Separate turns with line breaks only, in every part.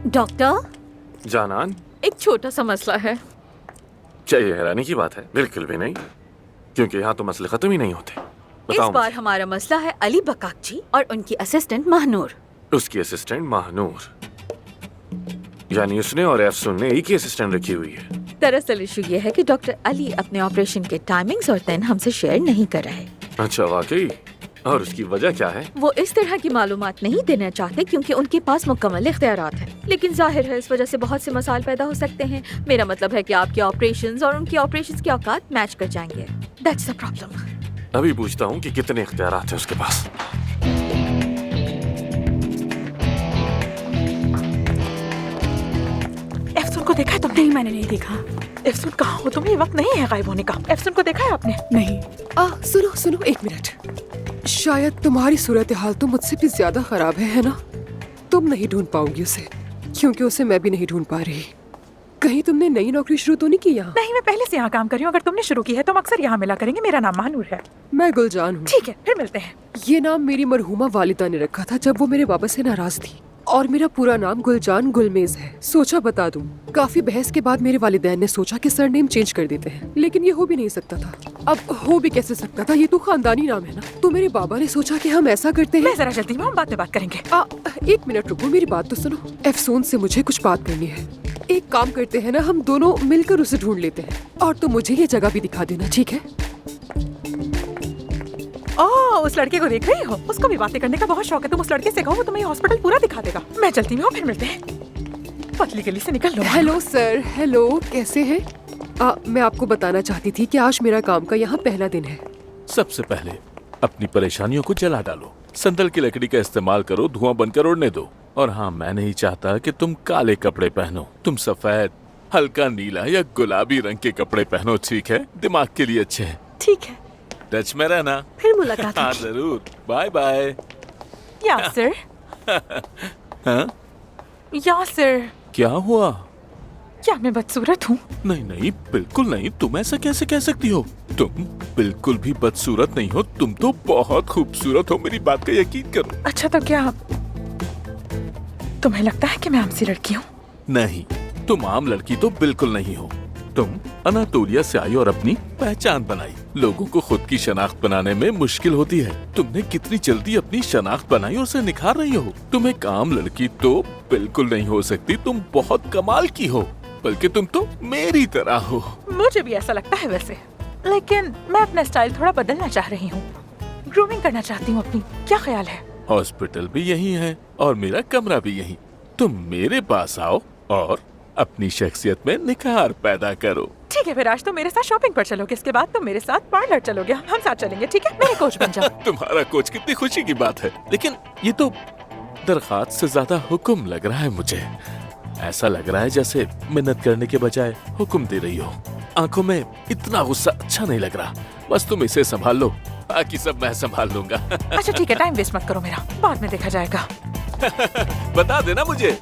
Doctor
जानान,
एक छोटा सा मसला है।
चाहिए हैरानी की बात है? बिल्कुल भी नहीं, क्योंकि यहाँ तो मसले खत्म ही नहीं होते।
इस
बताओ
बार
मुझे।
हमारा मसला है अली बकाकची और उनकी असिस्टेंट महानूर।
उसकी असिस्टेंट महानूर, यानी उसने और एफसून ने एक ही असिस्टेंट रखी हुई है।
दरअसल इशू ये है कि डॉक्टर अली अपने ऑपरेशन के टाइमिंग्स और दिन हमसे शेयर नहीं कर रहे।
अच्छा, वाकई? और उसकी वजह क्या है?
वो इस तरह की मालूमात नहीं देना चाहते क्योंकि उनके पास मुकम्मल इख्तियारात हैं। लेकिन जाहिर है इस वजह से बहुत से मसाइल पैदा हो सकते हैं। मेरा मतलब है कि आपके ऑपरेशंस और उनके ऑपरेशंस की औकात मैच कर जाएंगे। That's the problem.
अभी पूछता हूँ कि कितने इख्तियारात हैं उसके पास।
एफसून को देखा है तुमने?
नहीं, मैंने नहीं देखा।
एफसून कहाँ हो तुम? ये वक्त नहीं है गायब होने का। एफसून को देखा है आपने?
नहीं।
सुनो सुनो, एक मिनट। शायद तुम्हारी सूरत हाल तो मुझसे भी ज्यादा खराब है ना? तुम नहीं ढूंढ पाओगी उसे, क्योंकि उसे मैं भी नहीं ढूंढ पा रही। कहीं तुमने नई नौकरी शुरू तो नहीं की यहाँ?
नहीं, मैं पहले से यहाँ काम कर रही हूँ। अगर तुमने शुरू की है तो हम अक्सर यहाँ मिला करेंगे। मेरा नाम महानूर है।
मैं गुलजान हूँ।
ठीक है, फिर मिलते हैं।
ये नाम मेरी मरहूमा वालिदा ने रखा था जब वो मेरे बाबा से नाराज थी, और मेरा पूरा नाम गुलजान गुलमेज है। सोचा बता दूं। काफी बहस के बाद मेरे वालिदैन ने सोचा कि सरनेम चेंज कर देते हैं, लेकिन ये हो भी नहीं सकता था। अब हो भी कैसे सकता था? ये तो खानदानी नाम है ना। तो मेरे बाबा ने सोचा कि हम ऐसा करते हैं।
मैं जरा जल्दी में, हम बाद में बात करेंगे।
एक मिनट रुको, मेरी बात तो सुनो। एफसून से मुझे कुछ बात करनी है। एक काम करते हैं ना, हम दोनों मिलकर उसे ढूंढ लेते हैं, और तुम मुझे ये जगह भी दिखा देना, ठीक है?
ओह, उस लड़के को देख रही हो? उसको भी बातें करने का बहुत शौक है। तुम उस लड़के से कहो, वो तुम्हें हॉस्पिटल पूरा दिखा देगा। मैं चलती हूँ, फिर मिलते हैं। पतली गली से निकल लो।
हेलो सर, हेलो, कैसे हैं? मैं आपको बताना चाहती थी कि आज मेरा काम का यहाँ पहला दिन है।
सबसे पहले अपनी परेशानियों को जला डालो। संदल की लकड़ी का इस्तेमाल करो, धुआं बनकर उड़ने दो। और हाँ, मैं नहीं चाहता कि तुम काले कपड़े पहनो। तुम सफेद, हल्का नीला या गुलाबी रंग के कपड़े पहनो, ठीक है? दिमाग के लिए अच्छे हैं।
ठीक है,
टच में रहना।
फिर मुलाकात
हाँ
होगी।
जरूर। Bye bye.
यासिर।
हाँ?
यासिर,
क्या हुआ?
क्या मैं बदसूरत हूँ?
नहीं नहीं, बिल्कुल नहीं। तुम ऐसा कैसे कह सकती हो? तुम बिल्कुल भी बदसूरत नहीं हो। तुम तो बहुत खूबसूरत हो, मेरी बात का यकीन करो।
अच्छा, तो क्या तुम्हें लगता है कि मैं आमसी लड़की हूँ?
नहीं, तुम आम लड़की तो बिल्कुल नहीं हो। तुम अनातोलिया से आई और अपनी पहचान बनाई। लोगों को खुद की शनाख्त बनाने में मुश्किल होती है। तुमने कितनी जल्दी अपनी शनाख्त बनाई और उसे निखार रही हो। तुम एक आम लड़की तो बिल्कुल नहीं हो सकती। तुम बहुत कमाल की हो, बल्कि तुम तो मेरी तरह हो।
मुझे भी ऐसा लगता है वैसे, लेकिन मैं अपना स्टाइल थोड़ा बदलना चाह रही हूँ। ग्रूमिंग करना चाहती हूँ अपनी। क्या ख्याल है?
हॉस्पिटल भी यही है और मेरा कमरा भी यही। तुम मेरे पास आओ और अपनी शख्सियत में निखार पैदा करो।
ठीक है, फिर आज तो मेरे साथ शॉपिंग पर चलोगे, इसके बाद तुम मेरे साथ पार्लर चलोगे। हम साथ चलेंगे, ठीक है? मेरे कोच बन जाओ।
तुम्हारा कोच, कितनी खुशी की बात है। लेकिन ये तो दरख्वास्त से ज्यादा हुक्म लग रहा है मुझे। ऐसा लग रहा है जैसे मिन्नत करने के बजाय हुक्म दे रही हो। आंखों में इतना गुस्सा अच्छा नहीं लग रहा। बस तुम इसे संभाल लो, बाकी सब मैं संभाल लूंगा।
अच्छा ठीक है, टाइम वेस्ट मत करो मेरा, बाद में देखा जाएगा।
बता देना मुझे।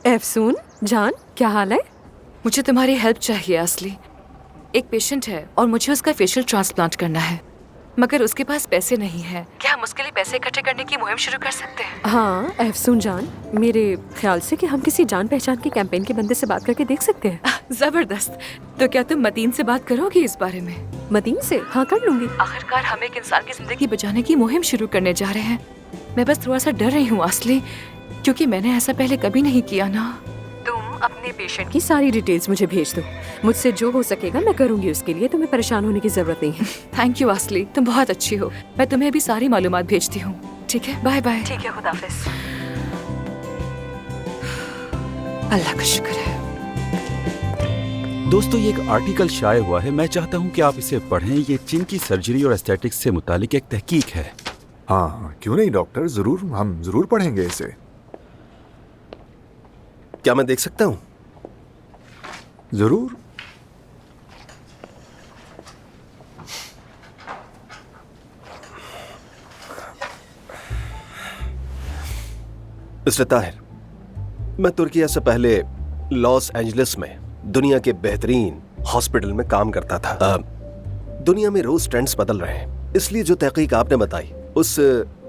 एफसून जान, क्या हाल है?
मुझे तुम्हारी हेल्प चाहिए असली। एक पेशेंट है और मुझे उसका फेशियल ट्रांसप्लांट करना है, मगर उसके पास पैसे नहीं है। क्या हम उसके लिए पैसे इकट्ठे करने की मुहिम शुरू कर सकते हैं?
हाँ एफसून जान, मेरे ख्याल से कि हम किसी जान पहचान के कैंपेन के बंदे से बात करके देख सकते हैं।
जबरदस्त। तो क्या तुम मतीन से बात करोगी इस बारे में?
मतीन से? हाँ कर लूंगी।
आखिरकार हम एक इंसान की जिंदगी बचाने की मुहिम शुरू करने जा रहे हैं। मैं बस थोड़ा सा डर रही हूँ असली, क्योंकि मैंने ऐसा पहले कभी नहीं किया ना।
तुम अपने पेशेंट की सारी डिटेल्स मुझे भेज दो। मुझसे जो हो सकेगा मैं करूंगी उसके लिए। तुम्हें परेशान होने की जरूरत नहीं है।
थैंक यू असली, तुम बहुत अच्छी हो। मैं तुम्हें भी सारी मालूमात भेजती हूँ। ठीक है, बाय बाय।
ठीक है, खुदाफिज।
अल्लाह का शुक्र है।
दोस्तों, ये एक आर्टिकल शाये हुआ है, मैं चाहता हूँ कि आप इसे पढ़ें। ये चिन की सर्जरी और एस्थेटिक्स से मुतालिक एक तहकीक है।
हाँ, क्यों नहीं डॉक्टर, जरूर, हम जरूर पढ़ेंगे इसे।
क्या मैं देख सकता हूँ?
जरूर।
मिस्टर ताहिर, मैं तुर्किया से पहले लॉस एंजलिस में दुनिया के बेहतरीन हॉस्पिटल में काम करता था। दुनिया में रोज ट्रेंड्स बदल रहे हैं, इसलिए जो तहकीक आपने बताई, उस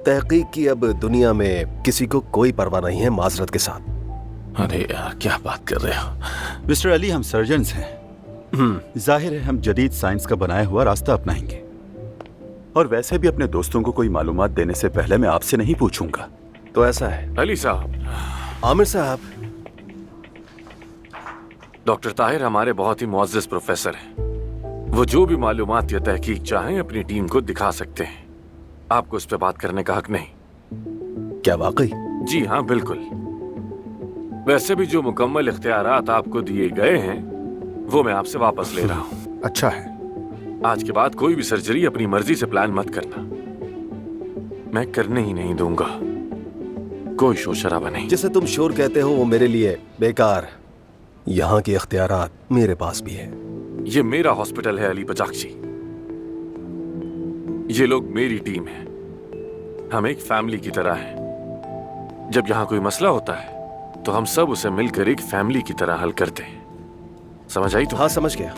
तहकीक की अब दुनिया में किसी को कोई परवाह नहीं है, माजरत के साथ।
अरे यार, क्या बात कर रहे हो?
मिस्टर अली, हम सर्जन्स हैं। जाहिर है हम जदीद साइंस का बनाया हुआ रास्ता अपनाएंगे। और वैसे भी अपने दोस्तों को कोई मालूमात देने से पहले मैं आपसे नहीं पूछूंगा।
तो ऐसा है।
अली साहब,
आमिर साहब,
डॉक्टर ताहिर हमारे बहुत ही मुअज़्ज़ज़ प्रोफेसर हैं। वो जो भी मालूमात या तहकीक चाहें अपनी टीम को दिखा सकते हैं। आपको इस पे बात करने का हक नहीं।
क्या वाकई?
जी हाँ, बिल्कुल। वैसे भी जो मुकम्मल इख्तियारात आपको दिए गए हैं वो मैं आपसे वापस ले रहा हूँ।
अच्छा है।
आज के बाद कोई भी सर्जरी अपनी मर्जी से प्लान मत करना। मैं करने ही नहीं दूंगा। कोई शोर शराबा नहीं।
जिसे तुम शोर कहते हो वो मेरे लिए बेकार। यहाँ के इख्तियारात मेरे पास भी है।
ये मेरा हॉस्पिटल है अली बजाकची। ये लोग मेरी टीम है। हम एक फैमिली की तरह हैं। जब यहाँ कोई मसला होता है तो हम सब उसे मिलकर एक फैमिली की तरह हल करते हैं। समझ आई? तो
हाँ, समझ गया।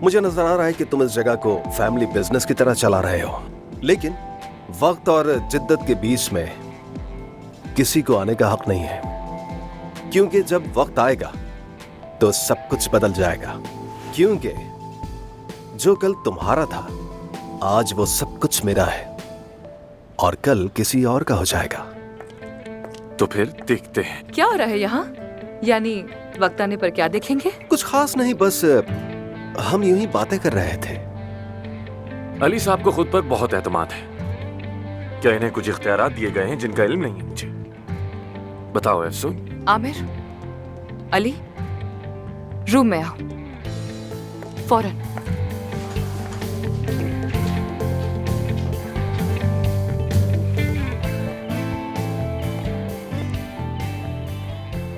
मुझे नजर आ रहा है कि तुम इस जगह को फैमिली बिजनेस की तरह चला रहे हो, लेकिन वक्त और जिद्दत के बीच में किसी को आने का हक नहीं है, क्योंकि जब वक्त आएगा तो सब कुछ बदल जाएगा। क्योंकि जो कल तुम्हारा था आज वो सब कुछ मेरा है और कल किसी और का हो जाएगा।
तो फिर देखते हैं।
क्या हो रहा है यहाँ? यानी वक्त आने पर क्या देखेंगे?
कुछ खास नहीं, बस हम यूं ही बातें कर रहे थे।
अली साहब को खुद पर बहुत एतमाद है। क्या इन्हें कुछ इख्तियारात दिए गए हैं जिनका इल्म नहीं है मुझे? बताओ अफसून।
आमिर, अली, रूम में आओ फौरन।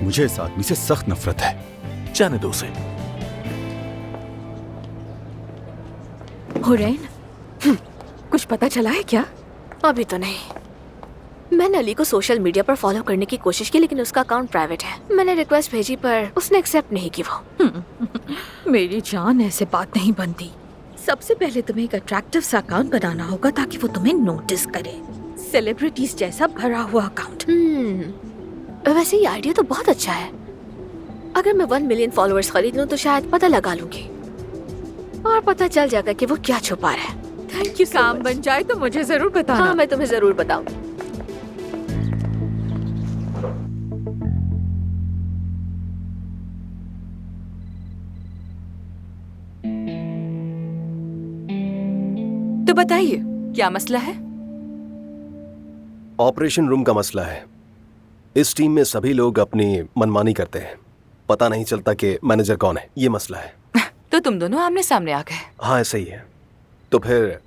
मुझे इस आदमी से सख्त नफरत है।
जाने दो उसे।
हुरैन, कुछ पता चला है क्या?
अभी तो नहीं। मैंने अली को सोशल मीडिया पर फॉलो करने की कोशिश की, लेकिन उसका अकाउंट प्राइवेट है। मैंने रिक्वेस्ट भेजी पर उसने एक्सेप्ट नहीं की। वो
मेरी जान, ऐसे बात नहीं बनती। सबसे पहले तुम्हें एक अट्रैक्टिव सा अकाउंट बनाना होगा ताकि वो तुम्हें नोटिस करे। सेलिब्रिटीज जैसा भरा हुआ अकाउंट।
वैसे ये आइडिया तो बहुत अच्छा है। अगर मैं 1 मिलियन फॉलोअर्स खरीद लूं तो शायद पता लगा लूंगी और पता चल जाएगा कि वो क्या छुपा रहा है।
Thank you. काम बन जाए तो मुझे जरूर बताना।
हाँ, मैं तुम्हें जरूर बताऊंगी।
तो बताइए, क्या मसला है?
ऑपरेशन रूम का मसला है। इस टीम में सभी लोग अपनी मनमानी करते हैं, पता नहीं चलता कि मैनेजर कौन है। ये मसला है।
तो तुम दोनों आमने सामने आ गए।
हाँ, ऐसा ही है। तो फिर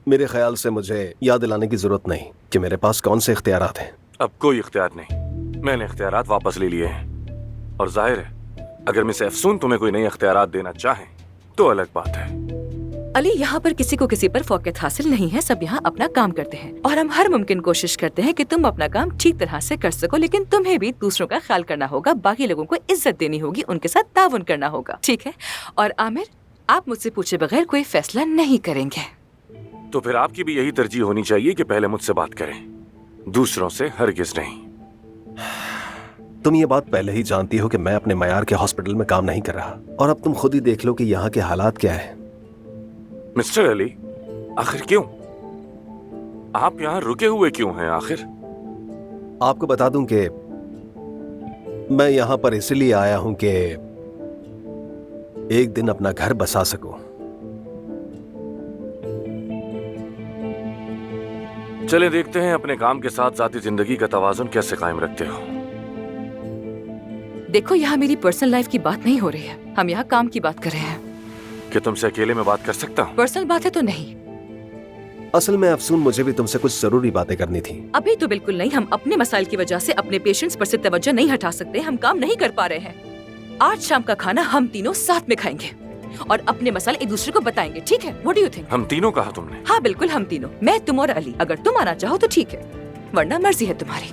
मेरे ख्याल से मुझे याद दिलाने की जरूरत नहीं कि मेरे पास कौन से इख्तियारात हैं।
अब कोई इख्तियार नहीं। मैंने इख्तियारात वापस ले लिए हैं। और जाहिर है अगर मिस अफसून तुम्हें कोई नए इख्तियारात देना चाहें तो अलग बात है।
अली, यहाँ पर किसी को किसी पर फौकत हासिल नहीं है। सब यहाँ अपना काम करते हैं और हम हर मुमकिन कोशिश करते हैं कि तुम अपना काम ठीक तरह से कर सको, लेकिन तुम्हें भी दूसरों का ख्याल करना होगा, बाकी लोगों को इज्जत देनी होगी, उनके साथ ताउन करना होगा, ठीक है? और आमिर, आप मुझसे पूछे बगैर कोई फैसला नहीं करेंगे।
तो फिर आपकी भी यही तरजीह होनी चाहिए कि पहले मुझसे बात करें, दूसरों से हरगिज नहीं।
तुम ये बात पहले ही जानती हो कि मैं अपने मयार के हॉस्पिटल में काम नहीं कर रहा, और अब तुम खुद ही देख लो कि यहाँ के हालात क्या है।
मिस्टर अली, आखिर क्यों? आप यहाँ रुके हुए क्यों हैं आखिर?
आपको बता दूं कि मैं यहाँ पर इसलिए आया हूं कि एक दिन अपना घर बसा सकूं।
चले देखते हैं अपने काम के साथ जाती जिंदगी का तवाजुन कैसे कायम रखते हो।
देखो, यहाँ मेरी पर्सनल लाइफ की बात नहीं हो रही है, हम यहाँ काम की बात कर रहे हैं।
कि तुमसे अकेले में बात कर सकता हूँ?
पर्सनल बात है तो नहीं।
असल में अफसून, मुझे भी तुमसे कुछ जरूरी बातें करनी थी।
अभी तो बिल्कुल नहीं। हम अपने मसाइल की वजह से अपने पेशेंट्स पर से तवज्जो नहीं हटा सकते। हम काम नहीं कर पा रहे हैं। आज शाम का खाना हम तीनों साथ में खाएंगे और अपने मसाले एक दूसरे को बताएंगे, ठीक है? What do you think?
हम तीनों कहा तुमने?
हाँ बिल्कुल, हम तीनों, मैं, तुम और अली। अगर तुम आना चाहो तो ठीक है, वरना मर्जी है तुम्हारी।